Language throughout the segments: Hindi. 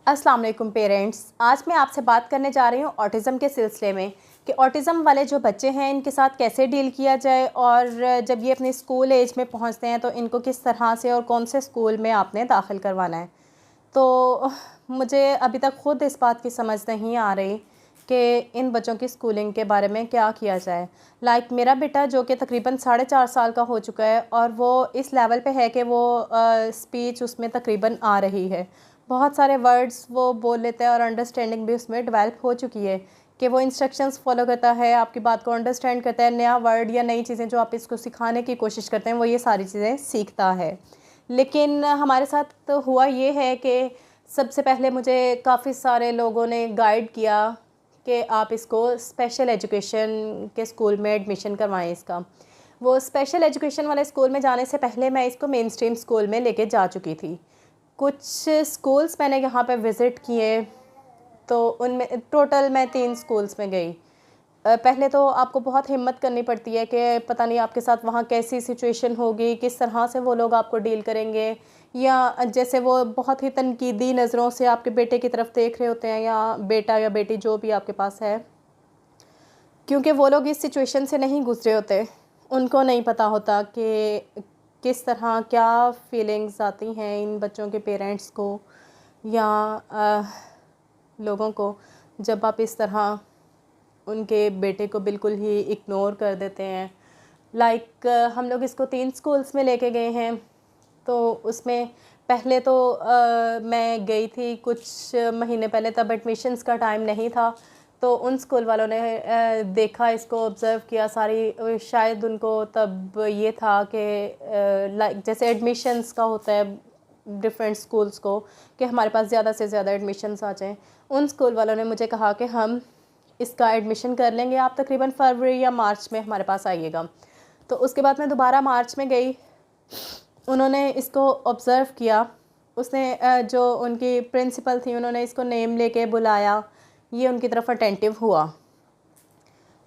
अस्सलाम वालेकुम पेरेंट्स। आज मैं आपसे बात करने जा रही हूँ ऑटिज़म के सिलसिले में कि ऑटिज़म वाले जो बच्चे हैं इनके साथ कैसे डील किया जाए और जब ये अपने स्कूल एज में पहुँचते हैं तो इनको किस तरह से और कौन से स्कूल में आपने दाखिल करवाना है। तो मुझे अभी तक ख़ुद इस बात की समझ नहीं आ रही कि इन बच्चों की स्कूलिंग के बारे में क्या किया जाए। मेरा बेटा जो कि तकरीबन 4.5 साल का हो चुका है और वो इस लेवल पे है कि वो स्पीच उसमें तकरीबन आ रही है। बहुत सारे वर्ड्स वो बोल लेता है और अंडरस्टैंडिंग भी उसमें डेवलप हो चुकी है कि वो इंस्ट्रक्शंस फॉलो करता है, आपकी बात को अंडरस्टैंड करता है, नया वर्ड या नई चीज़ें जो आप इसको सिखाने की कोशिश करते हैं वो ये सारी चीज़ें सीखता है। लेकिन हमारे साथ तो हुआ ये है कि सबसे पहले मुझे काफ़ी सारे लोगों ने गाइड किया कि आप इसको स्पेशल एजुकेशन के स्कूल में एडमिशन करवाएं इसका। वो स्पेशल एजुकेशन वाले स्कूल में जाने से पहले मैं इसको मेन स्ट्रीम स्कूल में लेके जा चुकी थी। कुछ स्कूल्स मैंने यहाँ पे विज़िट किए तो उनमें टोटल मैं 3 स्कूल्स में गई। पहले तो आपको बहुत हिम्मत करनी पड़ती है कि पता नहीं आपके साथ वहाँ कैसी सिचुएशन होगी, किस तरह से वो लोग आपको डील करेंगे, या जैसे वो बहुत ही तनकीदी नज़रों से आपके बेटे की तरफ देख रहे होते हैं या बेटा या बेटी जो भी आपके पास है, क्योंकि वो लोग इस सिचुएशन से नहीं गुजरे होते। उनको नहीं पता होता कि किस तरह क्या फीलिंग्स आती हैं इन बच्चों के पेरेंट्स को या लोगों को जब आप इस तरह उनके बेटे को बिल्कुल ही इग्नोर कर देते हैं। हम लोग इसको 3 स्कूल्स में लेके गए हैं। तो उसमें पहले तो मैं गई थी कुछ महीने पहले, तब एडमिशन्स का टाइम नहीं था। तो उन स्कूल वालों ने देखा, इसको ऑब्ज़र्व किया सारी, शायद उनको तब ये था कि जैसे एडमिशन्स का होता है डिफरेंट स्कूल्स को कि हमारे पास ज़्यादा से ज़्यादा एडमिशन्स आ जाएँ। उन स्कूल वालों ने मुझे कहा कि हम इसका एडमिशन कर लेंगे, आप तकरीबन फरवरी या मार्च में हमारे पास आइएगा। तो उसके बाद मैं दोबारा मार्च में गई। उन्होंने इसको ऑब्ज़र्व किया। उसने जो उनकी प्रिंसिपल थी उन्होंने इसको नेम लेके बुलाया, ये उनकी तरफ अटेंटिव हुआ।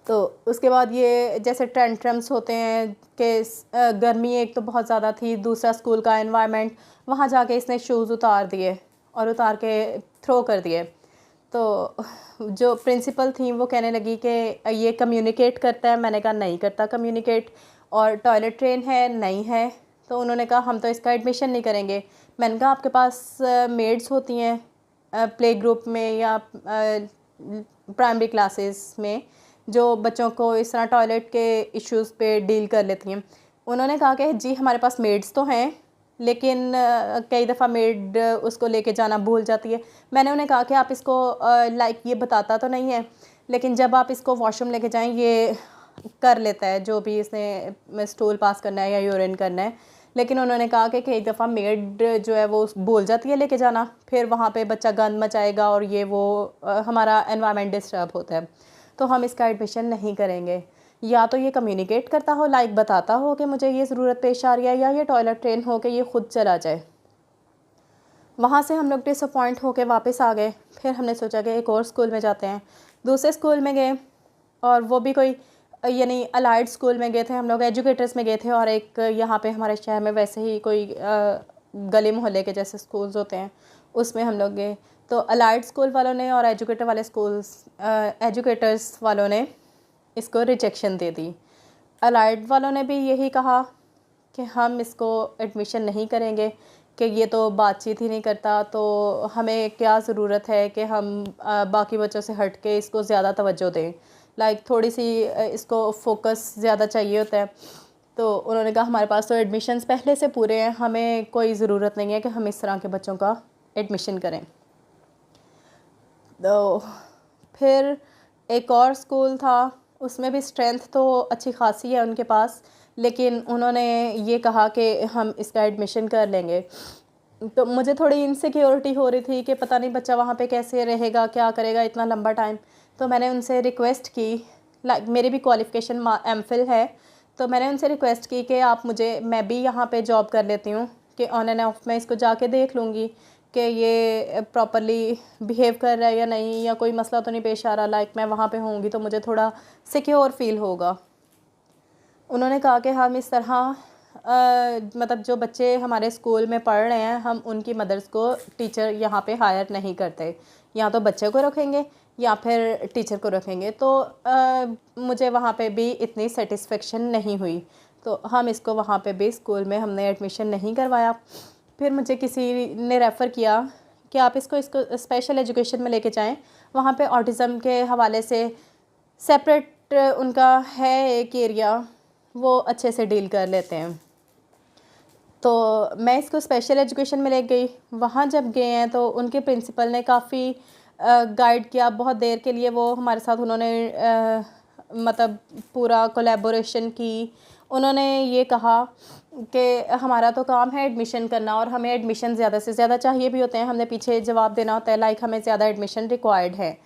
तो उसके बाद ये जैसे टेंट्रम्स होते हैं कि गर्मी एक तो बहुत ज़्यादा थी, दूसरा स्कूल का एनवायरनमेंट, वहाँ जाके इसने शूज़ उतार दिए और उतार के थ्रो कर दिए। तो जो प्रिंसिपल थी वो कहने लगी कि ये कम्युनिकेट करता है। मैंने कहा नहीं करता कम्युनिकेट, और टॉयलेट ट्रेन है नहीं है। तो उन्होंने कहा हम तो इसका एडमिशन नहीं करेंगे। मैंने कहा आपके पास मेड्स होती हैं प्ले ग्रुप में या प्राइमरी क्लासेस में जो बच्चों को इस तरह टॉयलेट के इश्यूज़ पे डील कर लेती हैं। उन्होंने कहा कि जी हमारे पास मेड्स तो हैं, लेकिन कई दफ़ा मेड उसको लेके जाना भूल जाती है। मैंने उन्हें कहा कि आप इसको ये बताता तो नहीं है, लेकिन जब आप इसको वॉशरूम लेके जाएं ये कर लेता है, जो भी इसने स्टूल पास करना है या यूरिन करना है। लेकिन उन्होंने कहा कि कई दफ़ा मेड जो है वो भूल जाती है लेके जाना, फिर वहाँ पे बच्चा गंद मचाएगा और ये वो हमारा एनवायरनमेंट डिस्टर्ब होता है। तो हम इसका एडमिशन नहीं करेंगे। या तो ये कम्युनिकेट करता हो, बताता हो कि मुझे ये ज़रूरत पेश आ रही है, या ये टॉयलेट ट्रेन हो के ये ख़ुद चला जाए। वहाँ से हम लोग डिसअपॉइंट होके वापस आ गए। फिर हमने सोचा कि एक और स्कूल में जाते हैं। दूसरे स्कूल में गए और वो भी कोई यानी अलाइड स्कूल में गए थे हम लोग, एजुकेटर्स में गए थे, और एक यहाँ पे हमारे शहर में वैसे ही कोई गली मोहल्ले के जैसे स्कूल्स होते हैं उसमें हम लोग गए। तो अलाइड स्कूल वालों ने और एजुकेटर्स वालों ने इसको रिजेक्शन दे दी। अलाइड वालों ने भी यही कहा कि हम इसको एडमिशन नहीं करेंगे, कि ये तो बातचीत ही नहीं करता, तो हमें क्या ज़रूरत है कि हम बाकी बच्चों से हट के इसको ज़्यादा तवज्जो दें। थोड़ी सी इसको फोकस ज़्यादा चाहिए होता है। तो उन्होंने कहा हमारे पास तो एडमिशन्स पहले से पूरे हैं, हमें कोई ज़रूरत नहीं है कि हम इस तरह के बच्चों का एडमिशन करें। तो फिर एक और स्कूल था, उसमें भी स्ट्रेंथ तो अच्छी खासी है उनके पास, लेकिन उन्होंने ये कहा कि हम इसका एडमिशन कर लेंगे। तो मुझे थोड़ी इनसिक्योरिटी हो रही थी कि पता नहीं बच्चा वहाँ पे कैसे रहेगा, क्या करेगा इतना लंबा टाइम। तो मैंने उनसे रिक्वेस्ट की, मेरी भी क्वालिफ़िकेशन एमफिल है, तो मैंने उनसे रिक्वेस्ट की कि मैं भी यहाँ पे जॉब कर लेती हूँ, कि ऑन एंड ऑफ मैं इसको जाके देख लूँगी कि ये प्रॉपर्ली बिहेव कर रहा है या नहीं, या कोई मसला तो नहीं पेश आ रहा। मैं वहाँ पे होंगी तो मुझे थोड़ा सिक्योर फील होगा। उन्होंने कहा कि हम इस तरह मतलब जो बच्चे हमारे स्कूल में पढ़ रहे हैं, हम उनकी मदर्स को टीचर यहाँ पे हायर नहीं करते। या तो बच्चे को रखेंगे या फिर टीचर को रखेंगे। तो मुझे वहाँ पे भी इतनी सेटिस्फेक्शन नहीं हुई, तो हम इसको वहाँ पे भी स्कूल में हमने एडमिशन नहीं करवाया। फिर मुझे किसी ने रेफ़र किया कि आप इसको स्पेशल एजुकेशन में लेके जाएं, वहाँ पे ऑटिज़म के हवाले से सेपरेट उनका है एक एरिया, वो अच्छे से डील कर लेते हैं। तो मैं इसको स्पेशल एजुकेशन में ले गई। वहाँ जब गए हैं तो उनके प्रिंसिपल ने काफ़ी गाइड किया। बहुत देर के लिए वो हमारे साथ उन्होंने मतलब पूरा कोलैबोरेशन की। उन्होंने ये कहा कि हमारा तो काम है एडमिशन करना और हमें एडमिशन ज़्यादा से ज़्यादा चाहिए भी होते हैं। हमने पीछे जवाब देना होता है लाइक हमें ज़्यादा एडमिशन रिक्वायर्ड है,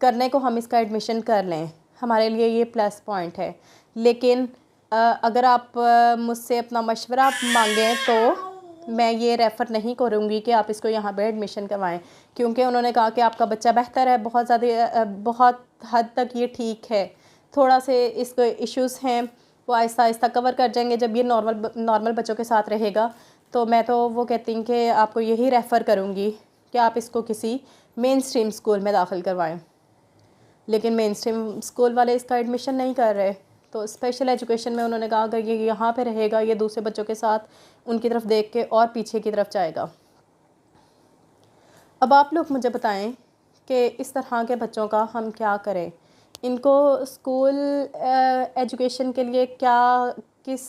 करने को हम इसका एडमिशन कर लें, हमारे लिए ये प्लस पॉइंट है। लेकिन अगर आप मुझसे अपना मशवरा मांगें तो मैं ये रेफ़र नहीं करूँगी कि आप इसको यहाँ पे एडमिशन करवाएं, क्योंकि उन्होंने कहा कि आपका बच्चा बेहतर है, बहुत ज़्यादा बहुत हद तक ये ठीक है, थोड़ा से इसको इश्यूज़ हैं वो आहिस्ता आहिस्ता कवर कर जाएंगे जब ये नॉर्मल बच्चों के साथ रहेगा। तो मैं तो वो कहती हूँ कि आपको यही रेफ़र करूँगी कि आप इसको किसी मेन स्ट्रीम स्कूल में दाखिल करवाएं। लेकिन मेन स्ट्रीम स्कूल वाले इसका एडमिशन नहीं कर रहे। तो स्पेशल एजुकेशन में उन्होंने कहा अगर ये यहाँ पे रहेगा, ये दूसरे बच्चों के साथ उनकी तरफ देख के और पीछे की तरफ जाएगा। अब आप लोग मुझे बताएं कि इस तरह के बच्चों का हम क्या करें, इनको स्कूल एजुकेशन के लिए क्या किस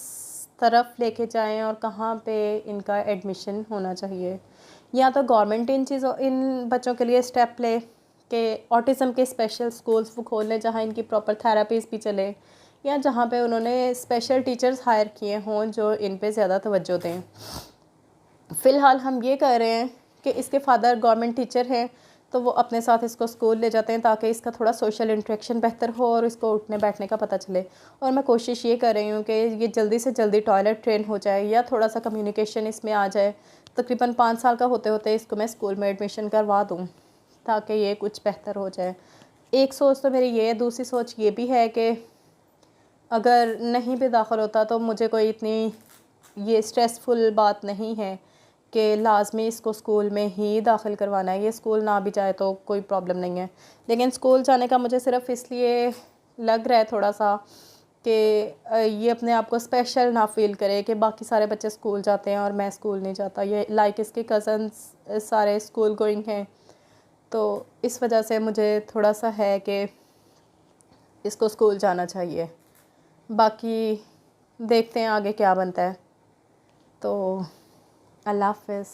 तरफ लेके जाएं और कहाँ पे इनका एडमिशन होना चाहिए। या तो गवर्नमेंट इन बच्चों के लिए स्टेप ले कि ऑटिज़म के स्पेशल स्कूल्स वो खोल लें जहाँ इनकी प्रॉपर थेरापीज़ भी चले, या जहाँ पे उन्होंने स्पेशल टीचर्स हायर किए हों जो इन पे ज़्यादा तवज्जो दें। फ़िलहाल हम ये कर रहे हैं कि इसके फादर गवर्नमेंट टीचर हैं, तो वो अपने साथ इसको स्कूल ले जाते हैं ताकि इसका थोड़ा सोशल इंटरेक्शन बेहतर हो और इसको उठने बैठने का पता चले। और मैं कोशिश ये कर रही हूँ कि ये जल्दी से जल्दी टॉयलेट ट्रेन हो जाए या थोड़ा सा कम्युनिकेशन इसमें आ जाए। तकरीबन 5 साल का होते होते इसको मैं स्कूल में एडमिशन करवा दूँ ताकि ये कुछ बेहतर हो जाए। एक सोच तो मेरी ये है, दूसरी सोच ये भी है कि अगर नहीं भी दाखिल होता तो मुझे कोई इतनी ये स्ट्रेसफुल बात नहीं है कि लाजमी इसको स्कूल में ही दाखिल करवाना है। ये स्कूल ना भी जाए तो कोई प्रॉब्लम नहीं है, लेकिन स्कूल जाने का मुझे सिर्फ इसलिए लग रहा है थोड़ा सा कि ये अपने आप को स्पेशल ना फील करे कि बाकी सारे बच्चे स्कूल जाते हैं और मैं स्कूल नहीं जाता। ये लाइक इसके कज़न्स सारे स्कूल गोइंग हैं, तो इस वजह से मुझे थोड़ा सा है कि इसको स्कूल जाना चाहिए। बाकी देखते हैं आगे क्या बनता है। तो अल्लाह हाफ़िज़।